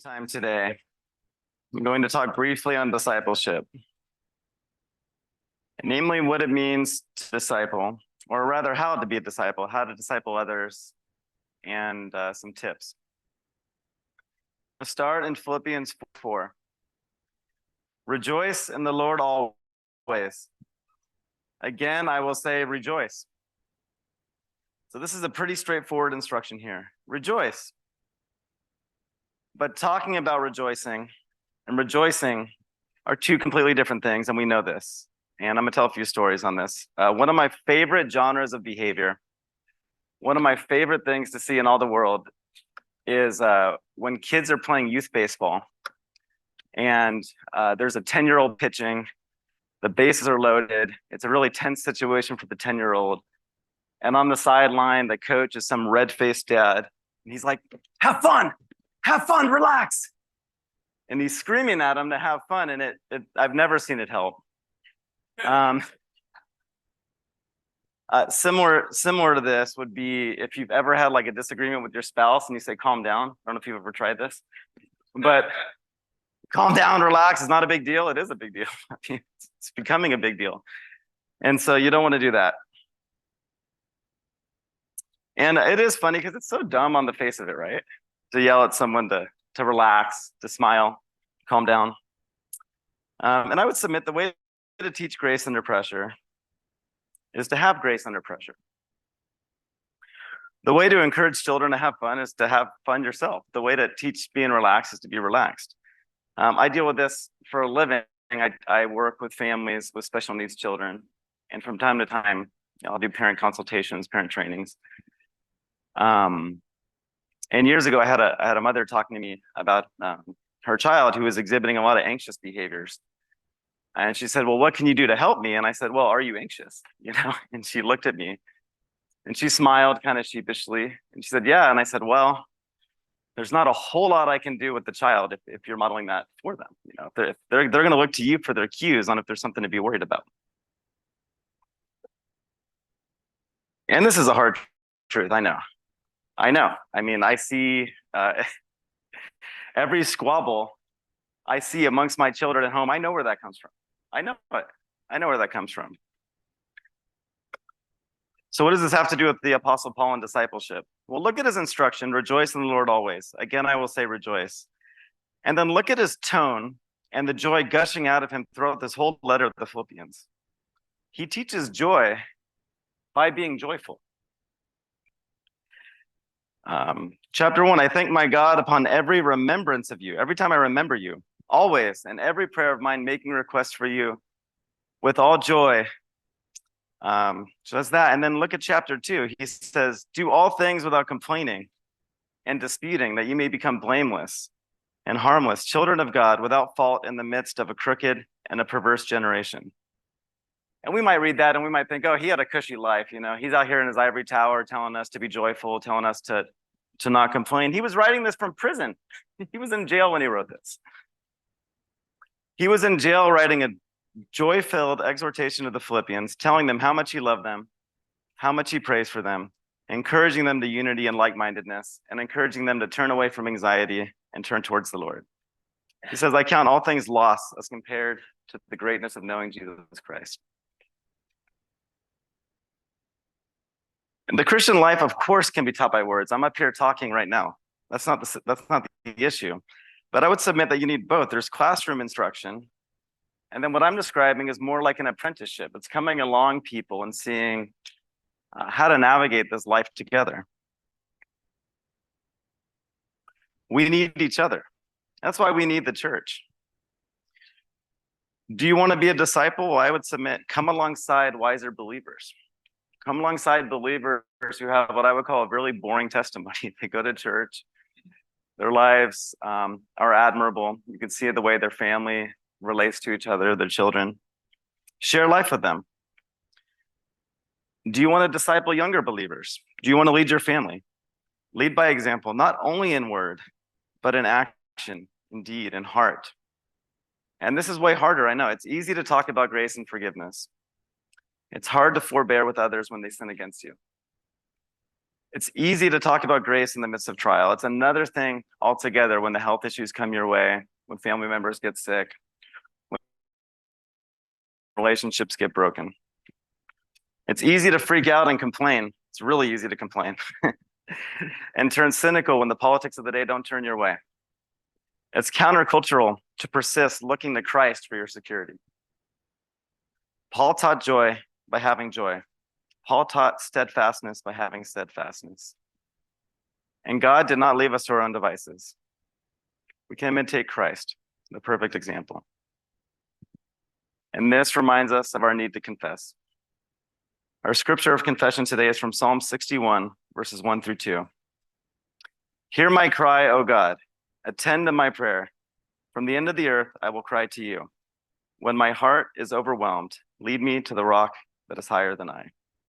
time today. I'm going to talk briefly on discipleship, namely what it means to disciple, or rather how to be a disciple, how to disciple others, and some tips. Let's start in Philippians 4. Rejoice in the Lord always. Again, I will say rejoice. So this is a pretty straightforward instruction here. Rejoice. But talking about rejoicing and rejoicing are two completely different things, and we know this. And I'm going to tell a few stories on this. One of my favorite genres of behavior, one of my favorite things to see in all the world is when kids are playing youth baseball and there's a 10-year-old pitching, the bases are loaded, it's a really tense situation for the 10-year-old. And on the sideline, the coach is some red-faced dad, and he's like, have fun, relax. And he's screaming at him to have fun, and I've never seen it help. Similar to this would be if you've ever had like a disagreement with your spouse and you say, calm down. I don't know if you've ever tried this, but calm down, relax. It's not a big deal. It is a big deal. I mean, it's becoming a big deal. And so you don't want to do that. And it is funny because it's so dumb on the face of it, right? To yell at someone to relax, to smile, calm down. And I would submit the way to teach grace under pressure is to have grace under pressure. The way to encourage children to have fun is to have fun yourself. The way to teach being relaxed is to be relaxed. I deal with this for a living. I work with families with special needs children. And from time to time, I'll do parent consultations, parent trainings. And years ago, I had a mother talking to me about her child who was exhibiting a lot of anxious behaviors. And she said, well, what can you do to help me? And I said, well, are you anxious? And she looked at me and she smiled kind of sheepishly. And she said, yeah. And I said, well, there's not a whole lot I can do with the child if you're modeling that for them. If they're going to look to you for their cues on if there's something to be worried about. And this is a hard truth, I know. I mean, I see every squabble I see amongst my children at home. I know where that comes from. I know where that comes from. So what does this have to do with the Apostle Paul and discipleship? Well, look at his instruction, rejoice in the Lord always. Again, I will say rejoice. And then look at his tone and the joy gushing out of him throughout this whole letter of the Philippians. He teaches joy by being joyful. Chapter 1, I thank my God upon every remembrance of you. Every time I remember you, always, and every prayer of mine making requests for you with all joy. So that's that. And then look at chapter 2. He says, do all things without complaining and disputing, that you may become blameless and harmless, children of God, without fault in the midst of a crooked and a perverse generation. And we might read that and we might think, oh, he had a cushy life. He's out here in his ivory tower telling us to be joyful, telling us to not complain. He was writing this from prison. He was in jail when he wrote this. He was in jail writing a joy-filled exhortation to the Philippians, telling them how much he loved them, how much he prays for them, encouraging them to unity and like-mindedness, and encouraging them to turn away from anxiety and turn towards the Lord. He says, I count all things lost as compared to the greatness of knowing Jesus Christ. And the Christian life, of course, can be taught by words. I'm up here talking right now. That's not the issue. But I would submit that you need both. There's classroom instruction. And then what I'm describing is more like an apprenticeship. It's coming along people and seeing how to navigate this life together. We need each other. That's why we need the church. Do you want to be a disciple? Well, I would submit, come alongside wiser believers. Come alongside believers who have what I would call a really boring testimony. They go to church. Their lives are admirable. You can see the way their family relates to each other, their children. Share life with them. Do you want to disciple younger believers? Do you want to lead your family? Lead by example, not only in word, but in action, in deed, in heart. And this is way harder, I know. It's easy to talk about grace and forgiveness. It's hard to forbear with others when they sin against you. It's easy to talk about grace in the midst of trial. It's another thing altogether when the health issues come your way, when family members get sick, when relationships get broken. It's easy to freak out and complain. It's really easy to complain and turn cynical when the politics of the day don't turn your way. It's countercultural to persist looking to Christ for your security. Paul taught joy by having joy. Paul taught steadfastness by having steadfastness. And God did not leave us to our own devices. We can imitate Christ, the perfect example. And this reminds us of our need to confess. Our scripture of confession today is from Psalm 61, verses 1 through 2. Hear my cry, O God. Attend to my prayer. From the end of the earth, I will cry to you. When my heart is overwhelmed, lead me to the rock that is higher than I.